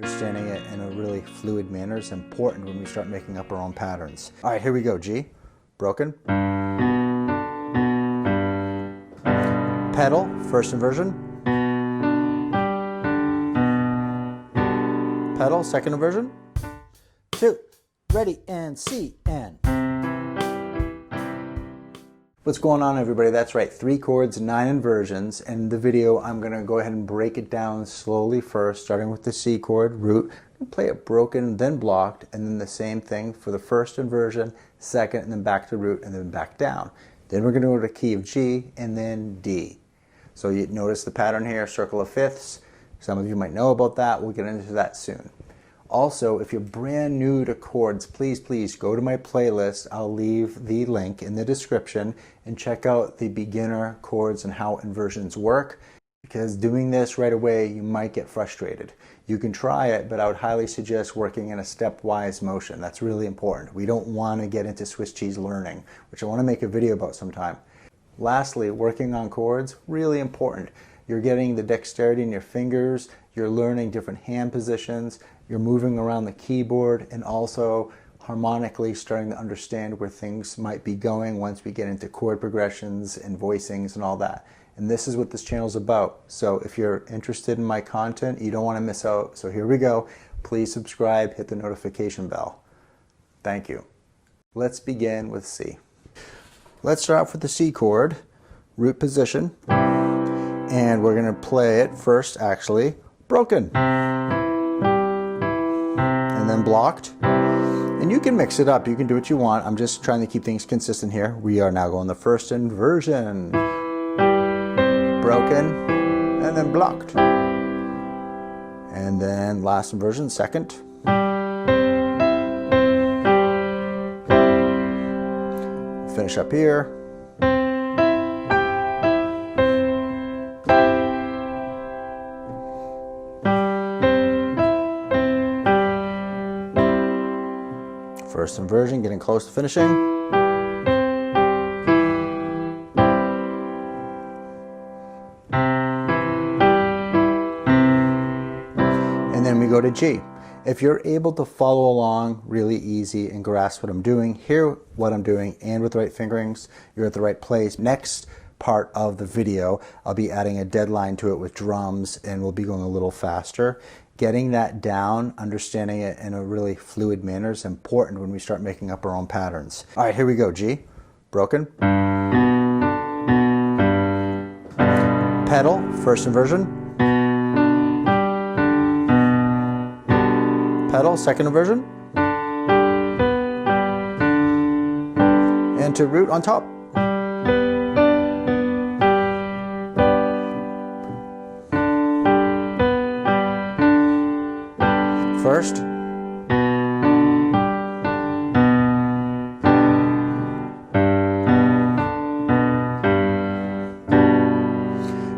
understanding it in a really fluid manner is important when we start making up our own patterns. All right, here we go. G, broken. Pedal, first inversion. Pedal, second inversion. 2, ready, and C, and. What's going on, everybody? That's right, 3 chords, 9 inversions. And in the video, I'm going to go ahead and break it down slowly first, starting with the C chord, root. Play it broken, then blocked, and then the same thing for the first inversion, second, and then back to root, and then back down. Then we're going to go to key of G, and then D. So you notice the pattern here, circle of fifths. Some of you might know about that. We'll get into that soon. Also, if you're brand new to chords, please go to my playlist. I'll leave the link in the description and check out the beginner chords and how inversions work, because doing this right away, you might get frustrated. You can try it, but I would highly suggest working in a stepwise motion. That's really important. We don't want to get into Swiss cheese learning, which I want to make a video about sometime. Lastly, working on chords, really important. You're getting the dexterity in your fingers, you're learning different hand positions, you're moving around the keyboard, and also harmonically starting to understand where things might be going once we get into chord progressions and voicings and all that. And this is what this channel is about. So if you're interested in my content, you don't want to miss out. So here we go. Please subscribe, hit the notification bell. Thank you. Let's begin with C. Let's start off with the C chord, root position, and we're going to play it first, actually, broken, and then blocked. And you can mix it up, you can do what you want. I'm just trying to keep things consistent here. We are now going the first inversion, broken, and then blocked. And then last inversion, second. Finish up here. First inversion, getting close to finishing. And then we go to G. If you're able to follow along really easy and grasp what I'm doing, hear what I'm doing, and with the right fingerings, you're at the right place. Next part of the video, I'll be adding a deadline to it with drums, and we'll be going a little faster. Getting that down, understanding it in a really fluid manner is important when we start making up our own patterns. All right, here we go. G, broken. Pedal, first inversion. Pedal, second inversion, and to root on top. First,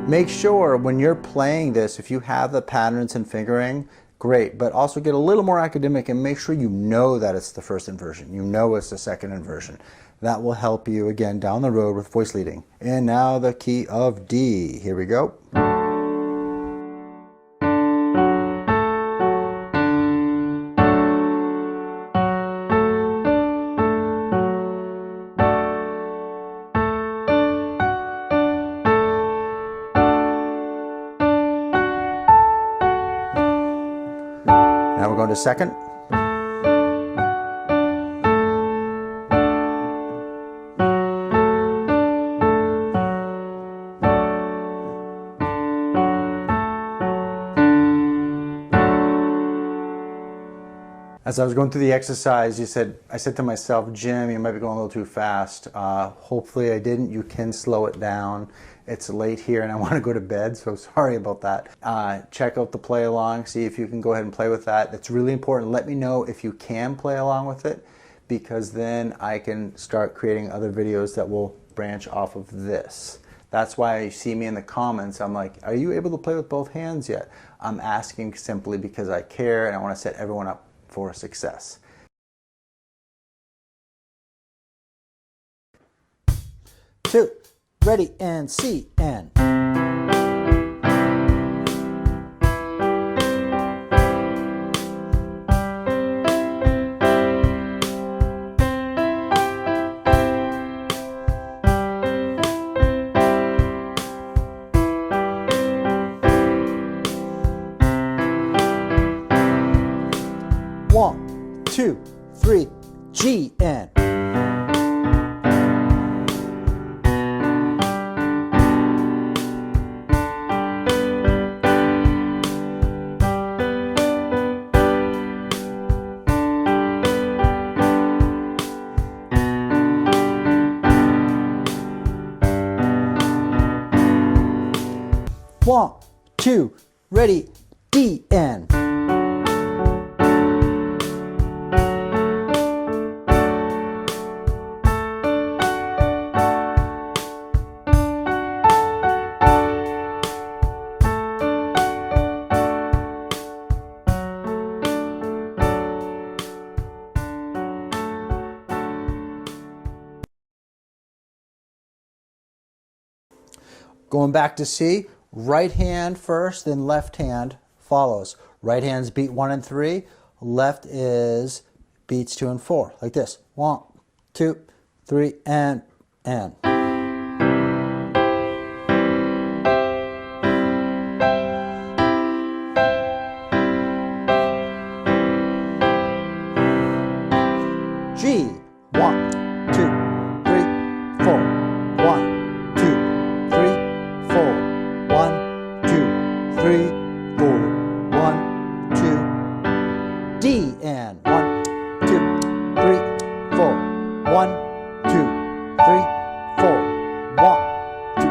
make sure when you're playing this, if you have the patterns and fingering, great, but also get a little more academic and make sure you know that it's the first inversion. You know it's the second inversion. That will help you, again, down the road with voice leading. And now the key of D. Here we go. Now we're going to second. As I was going through the exercise, I said to myself, Jim, you might be going a little too fast. Hopefully I didn't. You can slow it down. It's late here and I want to go to bed, so sorry about that. Check out the play along, see if you can go ahead and play with that. That's really important. Let me know if you can play along with it, because then I can start creating other videos that will branch off of this. That's why you see me in the comments. I'm like, are you able to play with both hands yet? I'm asking simply because I care and I want to set everyone up for success. Two, ready, and C, and. 1, 2, 3, G and 1, 2, ready, D and going back to C, right hand first, then left hand follows. Right hand's beat 1 and 3, left is beats 2 and 4, like this. 1, 2, 3, and. G, 1, 2, 3, 4. 1, 2, 3, 4. 1, 2, 3, 4. 1, 2. D and 1, 2, 3, 4. 1, 2, 3, 4. 1, 2.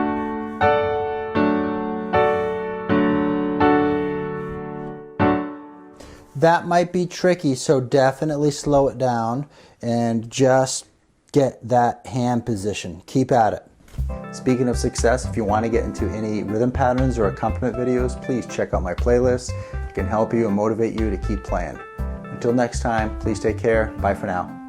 That might be tricky, so definitely slow it down and just get that hand position. Keep at it. Speaking of success, if you want to get into any rhythm patterns or accompaniment videos, please check out my playlist. It can help you and motivate you to keep playing. Until next time, please take care. Bye for now.